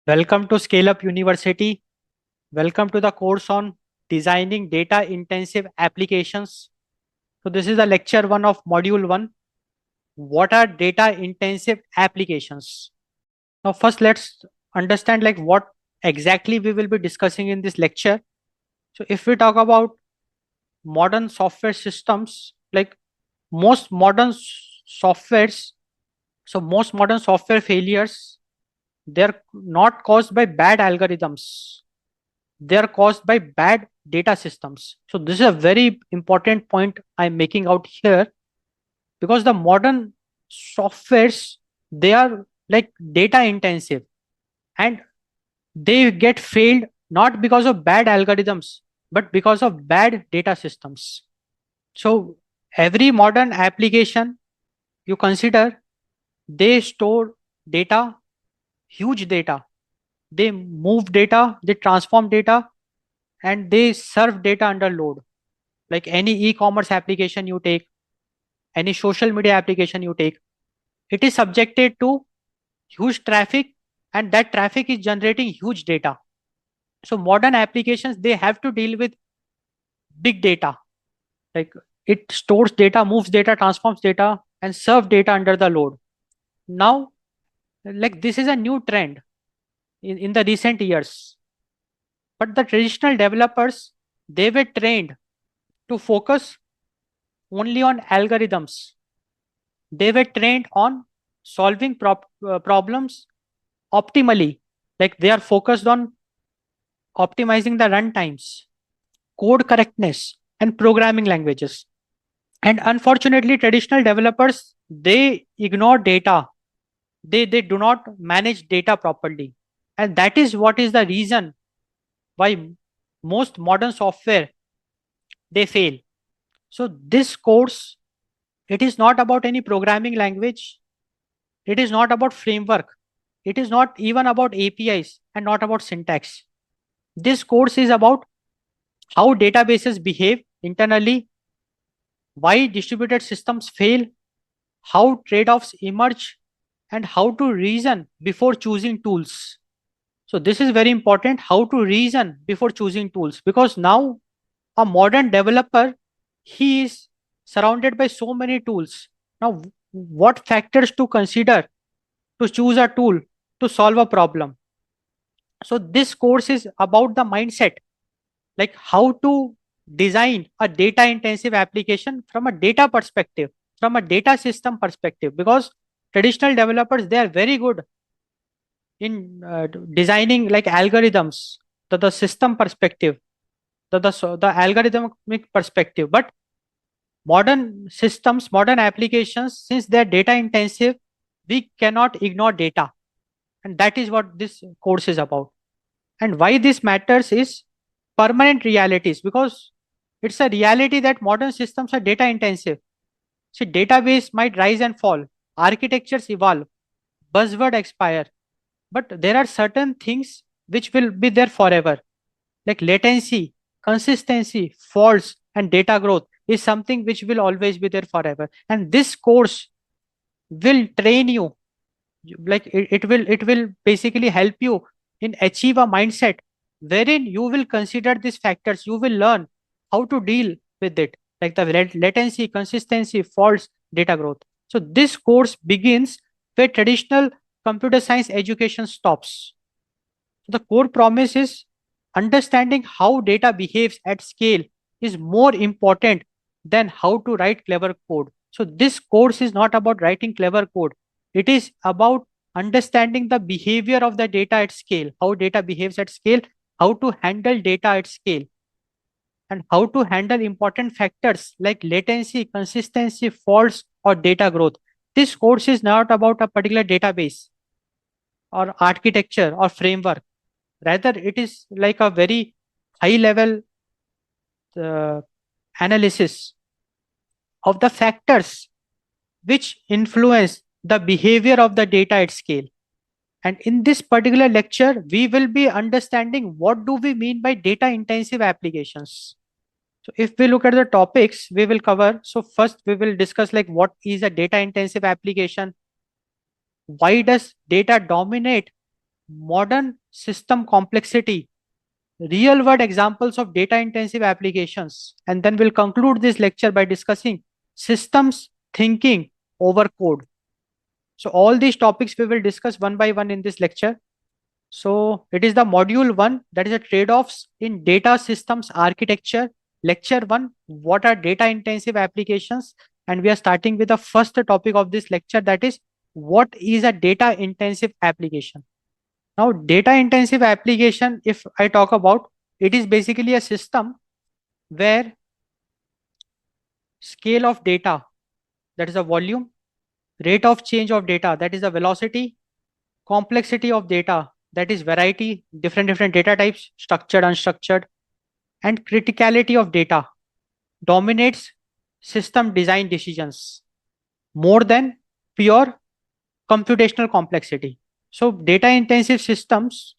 Welcome to Scale Up University. Welcome to the course on designing data intensive applications. So, this is the lecture one of module one. What are data intensive applications? Now, first, let's understand like what exactly we will be discussing in this lecture. So, if we talk about modern software systems, like most modern softwares, most modern software failures, they're not caused by bad algorithms, they are caused by bad data systems. So this is a very important point I'm making out here, because the modern softwares, they are like data intensive, and they get failed not because of bad algorithms but because of bad data systems. So every modern application you consider, they store data, huge data, they move data, they transform data, and they serve data under load. Like any e-commerce application you take, any social media application you take, it is subjected to huge traffic, and that traffic is generating huge data. So modern applications, they have to deal with big data. Like it stores data, moves data, transforms data, and serve data under the load. Now, like this is a new trend in the recent years. But the traditional developers, they were trained to focus only on algorithms. They were trained on solving problems optimally. Like they are focused on optimizing the runtimes, code correctness, and programming languages. And unfortunately, traditional developers, they ignore data. They do not manage data properly. And that is what is the reason why most modern software, they fail. So this course, it is not about any programming language. It is not about framework. It is not even about APIs and not about syntax. This course is about how databases behave internally, why distributed systems fail, how trade offs emerge, and how to reason before choosing tools. So, this is very important, how to reason before choosing tools, because now a modern developer, he is surrounded by so many tools. Now, what factors to consider to choose a tool to solve a problem? So, this course is about the mindset, like how to design a data intensive application from a data perspective, from a data system perspective, because traditional developers, they are very good in designing like algorithms, the system perspective, the algorithmic perspective. But modern systems, modern applications, since they're data intensive, we cannot ignore data, and that is what this course is about. And why this matters is permanent realities, because it's a reality that modern systems are data intensive. See, database might rise and fall, architectures evolve, buzzword expire, but there are certain things which will be there forever, like latency, consistency, faults, and data growth is something which will always be there forever. And this course will train you, like it will basically help you in achieve a mindset wherein you will consider these factors, you will learn how to deal with it, like the latency, consistency, faults, data growth. So this course begins where traditional computer science education stops. The core promise is understanding how data behaves at scale is more important than how to write clever code. So, this course is not about writing clever code, it is about understanding the behavior of the data at scale, how data behaves at scale, how to handle data at scale, and how to handle important factors like latency, consistency, faults, or data growth. This course is not about a particular database or architecture or framework. Rather, it is like a very high level uh, analysis of the factors which influence the behavior of the data at scale. And in this particular lecture, we will be understanding what do we mean by data intensive applications. So if we look at the topics we will cover, so first we will discuss like what is a data intensive application, why does data dominate modern system complexity, real world examples of data intensive applications. And then we'll conclude this lecture by discussing systems thinking over code. So all these topics we will discuss one by one in this lecture. So it is the module one, that is the trade-offs in data systems architecture. Lecture one, what are data intensive applications? And we are starting with the first topic of this lecture, that is what is a data intensive application. Now, data intensive application, if I talk about, it is basically a system where scale of data, that is the volume, rate of change of data, that is the velocity, complexity of data, that is variety, different data types, structured, unstructured, and criticality of data dominates system design decisions more than pure computational complexity. So data intensive systems,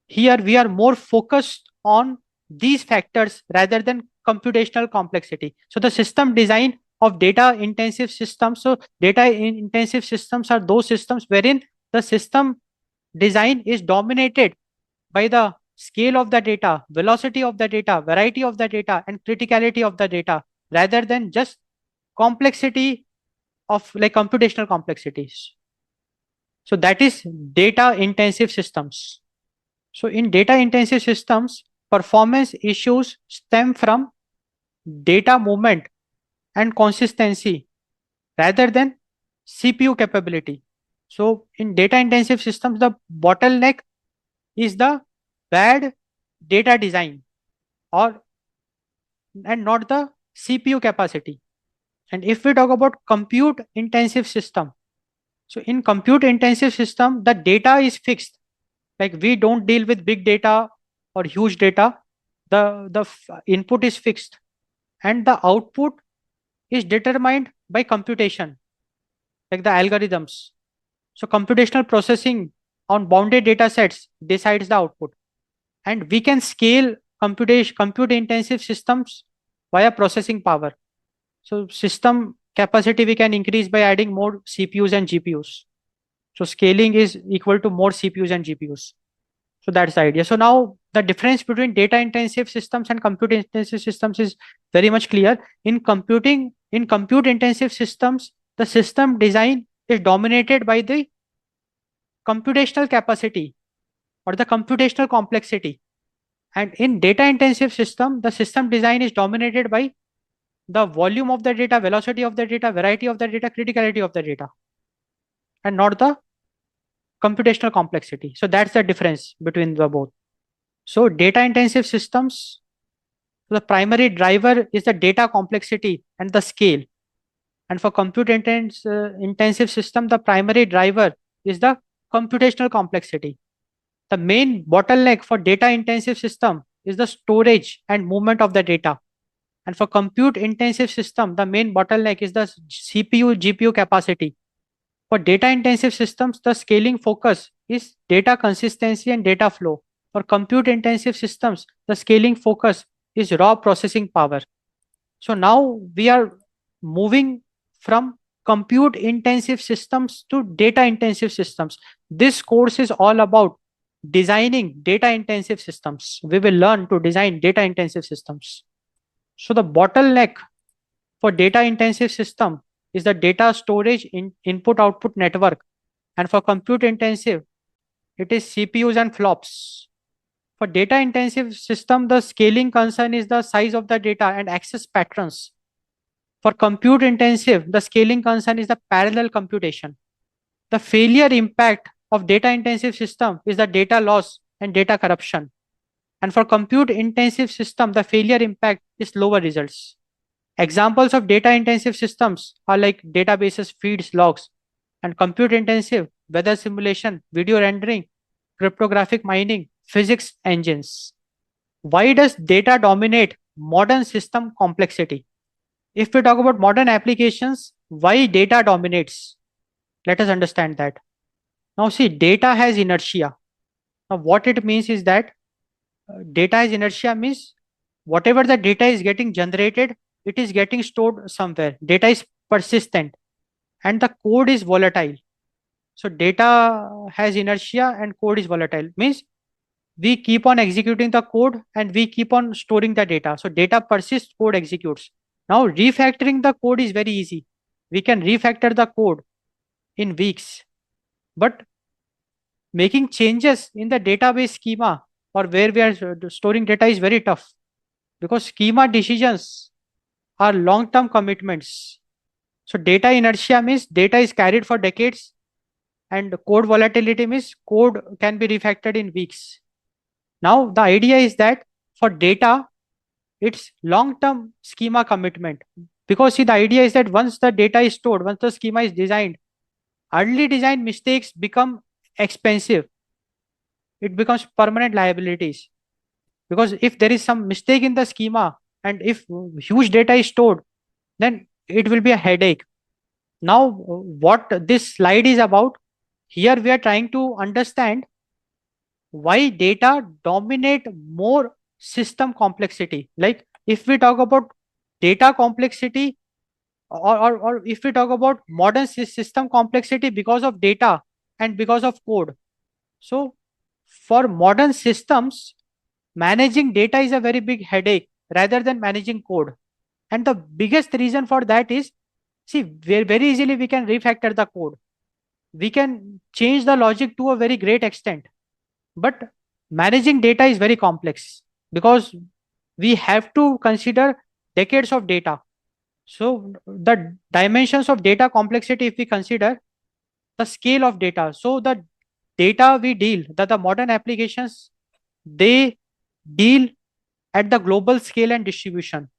here we are more focused on these factors rather than computational complexity. So the system design of data intensive systems, so data intensive systems are those systems wherein the system design is dominated by the scale of the data, velocity of the data, variety of the data, and criticality of the data, rather than just complexity of like computational complexities. So that is data intensive systems. So in data intensive systems, performance issues stem from data movement and consistency rather than CPU capability. So in data intensive systems, the bottleneck is the bad data design or and not the CPU capacity. And if we talk about compute intensive system, so in compute intensive system, the data is fixed. Like we don't deal with big data or huge data. The input is fixed and the output is determined by computation, like the algorithms. So computational processing on bounded data sets decides the output. And we can scale compute intensive systems via processing power. So system capacity we can increase by adding more CPUs and GPUs. So scaling is equal to more CPUs and GPUs. So that's the idea. So now the difference between data intensive systems and compute intensive systems is very much clear. In compute intensive systems, the system design is dominated by the computational capacity or the computational complexity. And in data intensive system, the system design is dominated by the volume of the data, velocity of the data, variety of the data, criticality of the data, and not the computational complexity. So that's the difference between the both. So data intensive systems, the primary driver is the data complexity and the scale. And for intensive system, the primary driver is the computational complexity. The main bottleneck for data intensive system is the storage and movement of the data. And for compute intensive system, the main bottleneck is the CPU, GPU capacity. For data intensive systems, the scaling focus is data consistency and data flow. For compute intensive systems, the scaling focus is raw processing power. So now we are moving from compute intensive systems to data intensive systems. This course is all about designing data intensive systems. We will learn to design data intensive systems. So the bottleneck for data intensive system is the data storage in input output network. And for compute intensive, it is CPUs and flops. For data intensive system, the scaling concern is the size of the data and access patterns. For compute intensive, the scaling concern is the parallel computation. The failure impact of data intensive system is the data loss and data corruption. And for compute intensive system, the failure impact is lower results. Examples of data intensive systems are like databases, feeds, logs, and compute intensive, weather simulation, video rendering, cryptographic mining, physics engines. Why does data dominate modern system complexity? If we talk about modern applications, why data dominates? Let us understand that. Now see, data has inertia. Now what it means is that data has inertia means whatever the data is getting generated, it is getting stored somewhere. Data is persistent and the code is volatile. So data has inertia and code is volatile. Means we keep on executing the code and we keep on storing the data. So data persists, code executes. Now refactoring the code is very easy. We can refactor the code in weeks. But making changes in the database schema or where we are storing data is very tough, because schema decisions are long-term commitments. So data inertia means data is carried for decades, and code volatility means code can be refactored in weeks. Now the idea is that for data, it's long-term schema commitment, because see, the idea is that once the data is stored, once the schema is designed, early design mistakes become expensive. It becomes permanent liabilities, because if there is some mistake in the schema and if huge data is stored, then it will be a headache. Now what this slide is about, here we are trying to understand why data dominate more system complexity. Like if we talk about data complexity, or if we talk about modern system complexity because of data and because of code. So for modern systems, managing data is a very big headache rather than managing code. And the biggest reason for that is, see, very easily we can refactor the code. We can change the logic to a very great extent. But managing data is very complex, because we have to consider decades of data. So the dimensions of data complexity, if we consider the scale of data, so the data we deal, that the modern applications, they deal at the global scale and distribution.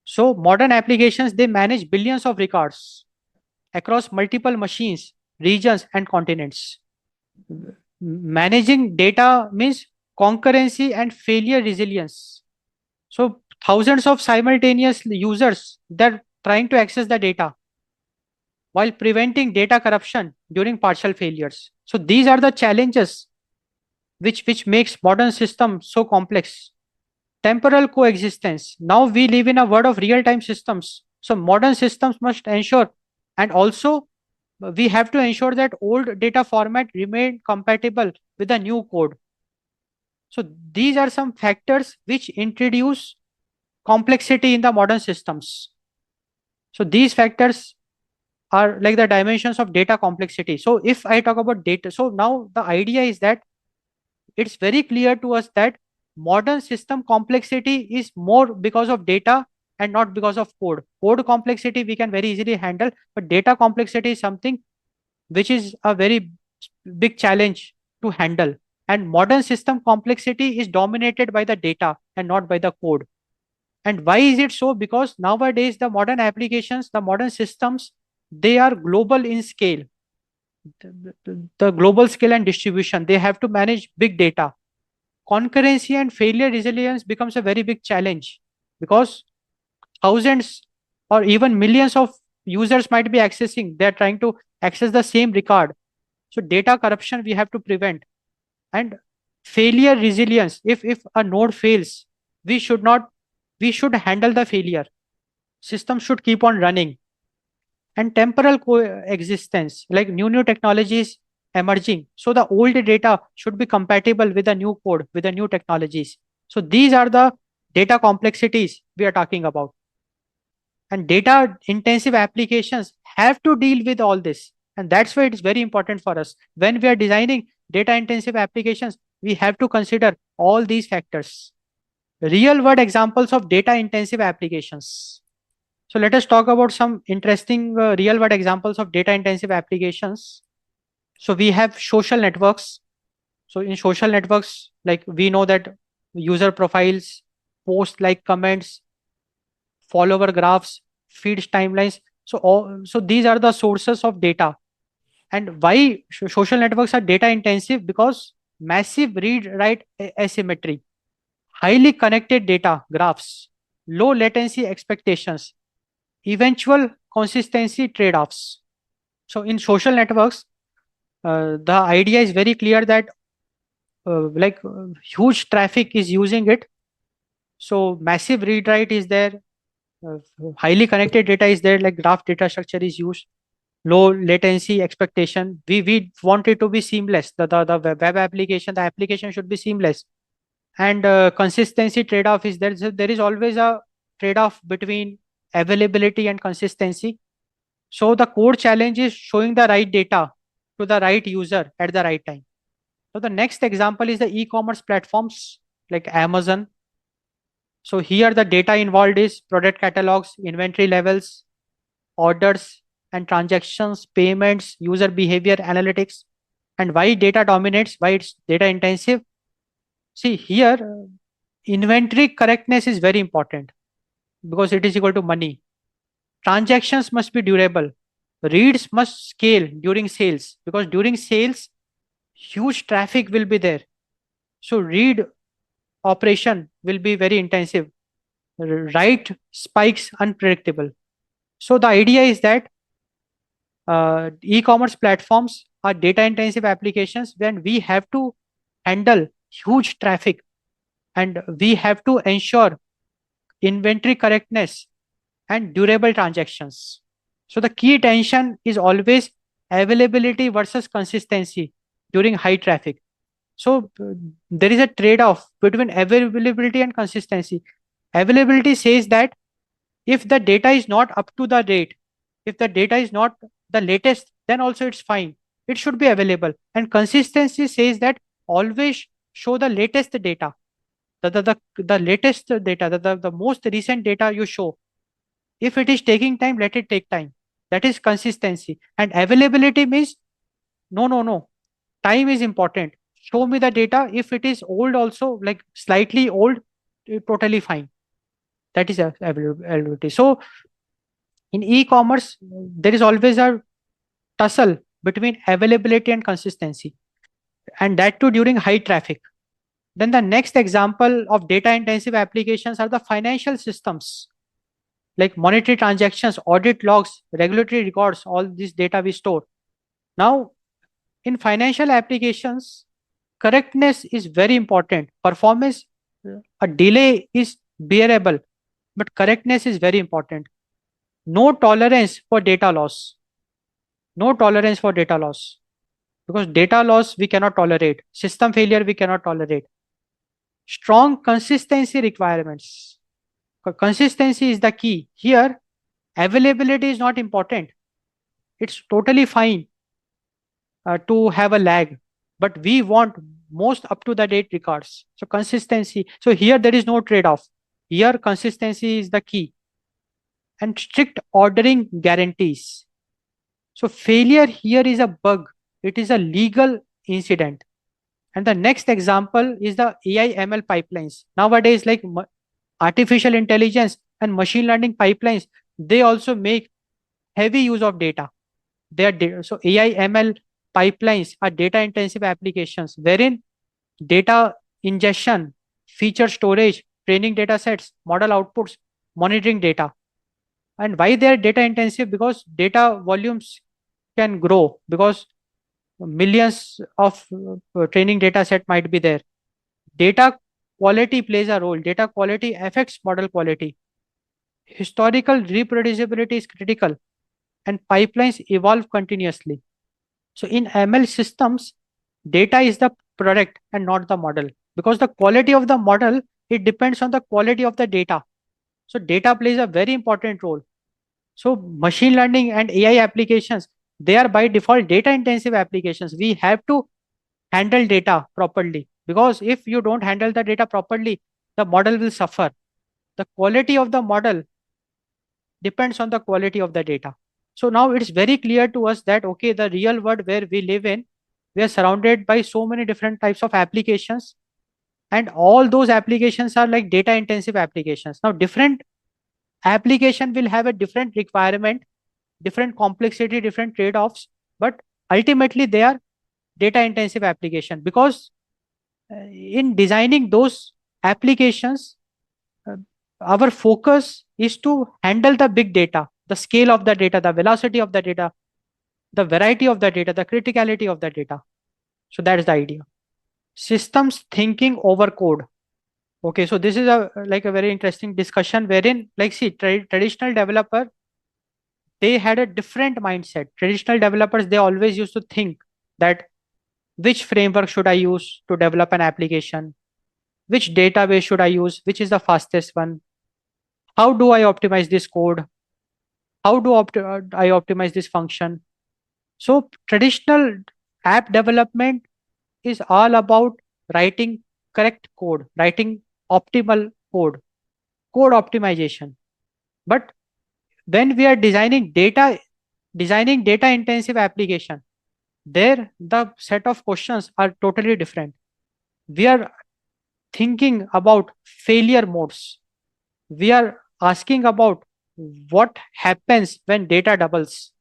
So modern applications, they manage billions of records across multiple machines, regions, and continents. Managing data means concurrency and failure resilience. So thousands of simultaneous users, they're trying to access the data while preventing data corruption during partial failures. So these are the challenges which makes modern systems so complex. Temporal coexistence. Now we live in a world of real-time systems. So modern systems must ensure, and also we have to ensure that old data format remain compatible with the new code. So these are some factors which introduce complexity in the modern systems. So these factors are like the dimensions of data complexity. So if I talk about data, so now the idea is that it's very clear to us that modern system complexity is more because of data and not because of code. Code complexity we can very easily handle, but data complexity is something which is a very big challenge to handle. And modern system complexity is dominated by the data and not by the code. And why is it so? Because nowadays the modern applications, the modern systems, they are global in scale. The global scale and distribution, they have to manage big data. Concurrency and failure resilience becomes a very big challenge, because thousands or even millions of users might be accessing, they're trying to access the same record. So data corruption we have to prevent. And failure resilience, if a node fails, we should not, we should handle the failure. System should keep on running. And temporal coexistence, like new technologies emerging, so the old data should be compatible with the new code, with the new technologies. So these are the data complexities we are talking about. And data intensive applications have to deal with all this, and that's why it's very important for us. When we are designing data intensive applications, we have to consider all these factors. Real world examples of data intensive applications. So let us talk about some interesting real world examples of data intensive applications. So we have social networks. So in social networks, like we know that user profiles, post like comments, follower graphs, feeds timelines. So these are the sources of data. And why social networks are data intensive? Because massive read write asymmetry, highly connected data graphs, low latency expectations, eventual consistency trade-offs. So in social networks, the idea is very clear that huge traffic is using it. So massive read write is there, highly connected data is there, like graph data structure is used. low latency expectation. We want it to be seamless. The web application, the application should be seamless. And consistency trade-off is there. So there is always a trade-off between availability and consistency. So the code challenge is showing the right data to the right user at the right time. So the next example is the e-commerce platforms like Amazon. So here the data involved is product catalogs, inventory levels, orders and transactions, payments, user behavior analytics. And why data dominates, why it's data intensive. See here, inventory correctness is very important because it is equal to money. Transactions must be durable. Reads must scale during sales because during sales, huge traffic will be there. So read operation will be very intensive. Write spikes unpredictable. So the idea is that e-commerce platforms are data intensive applications when we have to handle huge traffic and we have to ensure inventory correctness and durable transactions. So the key tension is always availability versus consistency during high traffic. So there is a trade-off between availability and consistency. Availability says that if the data is not up to the date, if the data is not the latest, then also it's fine. It should be available. And consistency says that always show the latest data, the latest data, the most recent data you show. If it is taking time, let it take time. That is consistency. And availability means no, no, no. Time is important. Show me the data. If it is old, also like slightly old, totally fine. That is availability. So in e-commerce, there is always a tussle between availability and consistency, and that too during high traffic. Then the next example of data intensive applications are the financial systems like monetary transactions, audit logs, regulatory records, all this data we store. Now, in financial applications, correctness is very important. Performance, a delay is bearable, but correctness is very important. No tolerance for data loss. No tolerance for data loss. Because data loss we cannot tolerate. System failure we cannot tolerate. Strong consistency requirements. Consistency is the key. Here, availability is not important. It's totally fine to have a lag, but we want most up to the date records. So consistency. So here there is no trade-off. Here consistency is the key. And strict ordering guarantees. So failure here is a bug. It is a legal incident. And the next example is the AI ML pipelines. Nowadays, like artificial intelligence and machine learning pipelines, they also make heavy use of data. So AI ML pipelines are data intensive applications wherein data ingestion, feature storage, training data sets, model outputs, monitoring data. And why they are data intensive? Because data volumes can grow because millions of training data set might be there. Data quality plays a role. Data quality affects model quality. Historical reproducibility is critical, and pipelines evolve continuously. So in ML systems, data is the product and not the model, because the quality of the model, it depends on the quality of the data. So data plays a very important role. So machine learning and AI applications, they are by default data intensive applications. We have to handle data properly, because if you don't handle the data properly, the model will suffer. The quality of the model depends on the quality of the data. So now it's very clear to us that, okay, the real world where we live in, we are surrounded by so many different types of applications, and all those applications are like data intensive applications. Now, different application will have a different requirement, different complexity, different trade-offs, but ultimately they are data intensive application, because in designing those applications, uh, our focus is to handle the big data, the scale of the data, the velocity of the data, the variety of the data, the criticality of the data. So that is the idea. Systems thinking over code. Okay, so this is a like a very interesting discussion wherein, like, see, traditional developer, they had a different mindset. Traditional developers, they always used to think that which framework should I use to develop an application? Which database should I use? Which is the fastest one? How do I optimize this code? How do I optimize this function? So traditional app development is all about writing correct code, writing optimal code, code optimization. But when we are designing data intensive application, there the set of questions are totally different. We are thinking about failure modes. We are asking about what happens when data doubles.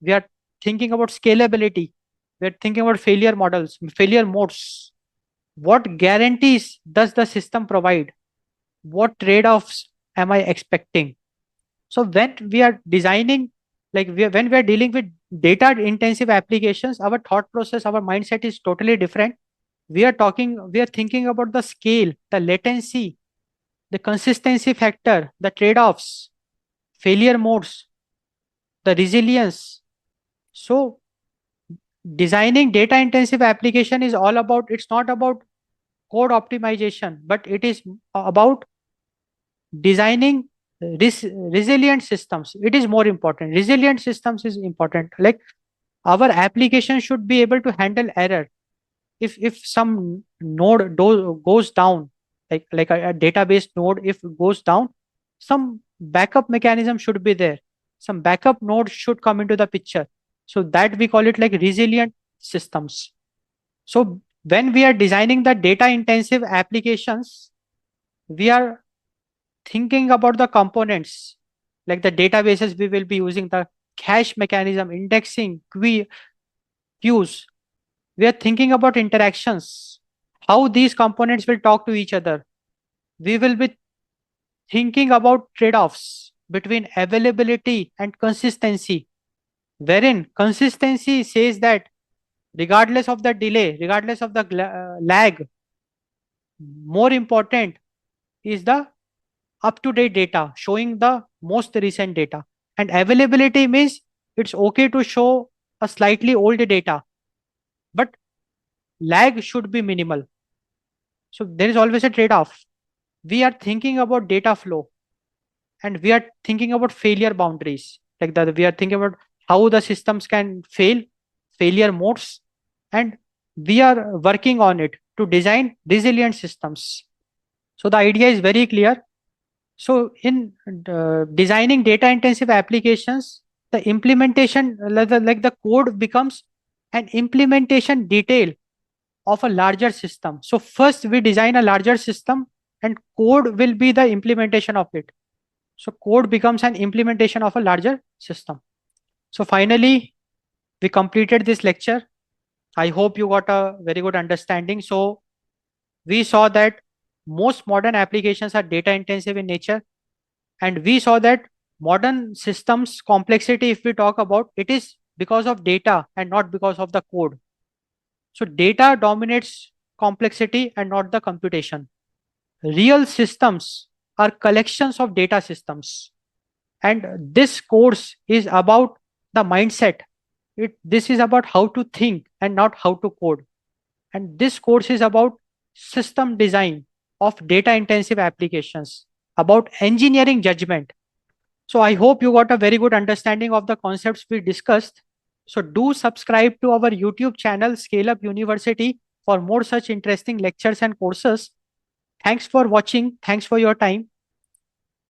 We are thinking about scalability. We are thinking about failure models, failure modes. What guarantees does the system provide? What trade-offs am I expecting? So when we are designing, when we are dealing with data intensive applications, our thought process, our mindset is totally different. We are thinking about the scale, the latency, the consistency factor, the trade-offs, failure modes, the resilience. So designing data intensive application is all about, it's not about code optimization, but it is about designing resilient systems. It is more important. Resilient systems is important. Like our application should be able to handle error. If some node goes down, like a database node, if it goes down, some backup mechanism should be there. Some backup node should come into the picture. So that we call it like resilient systems. So when we are designing the data intensive applications, we are thinking about the components, like the databases we will be using, the cache mechanism, indexing, queues. We are thinking about interactions, how these components will talk to each other. We will be thinking about trade-offs between availability and consistency, wherein consistency says that regardless of the delay, regardless of the lag, more important is the up-to-date data, showing the most recent data. And availability means it's okay to show a slightly old data, but lag should be minimal. So there is always a trade-off. We are thinking about data flow, and we are thinking about failure boundaries. Like that, we are thinking about how the systems can fail, failure modes, and we are working on it to design resilient systems. So the idea is very clear. So in designing data intensive applications, the implementation, like the code becomes an implementation detail of a larger system. So first we design a larger system and code will be the implementation of it. So code becomes an implementation of a larger system. So finally, we completed this lecture. I hope you got a very good understanding. So we saw that most modern applications are data intensive in nature. And we saw that modern systems complexity, if we talk about, it is because of data and not because of the code. So data dominates complexity and not the computation. Real systems are collections of data systems. And this course is about the mindset. This is about how to think and not how to code. And this course is about system design of data intensive applications, about engineering judgment. So I hope you got a very good understanding of the concepts we discussed. So do subscribe to our YouTube channel, Scale Up University, for more such interesting lectures and courses. Thanks for watching. Thanks for your time.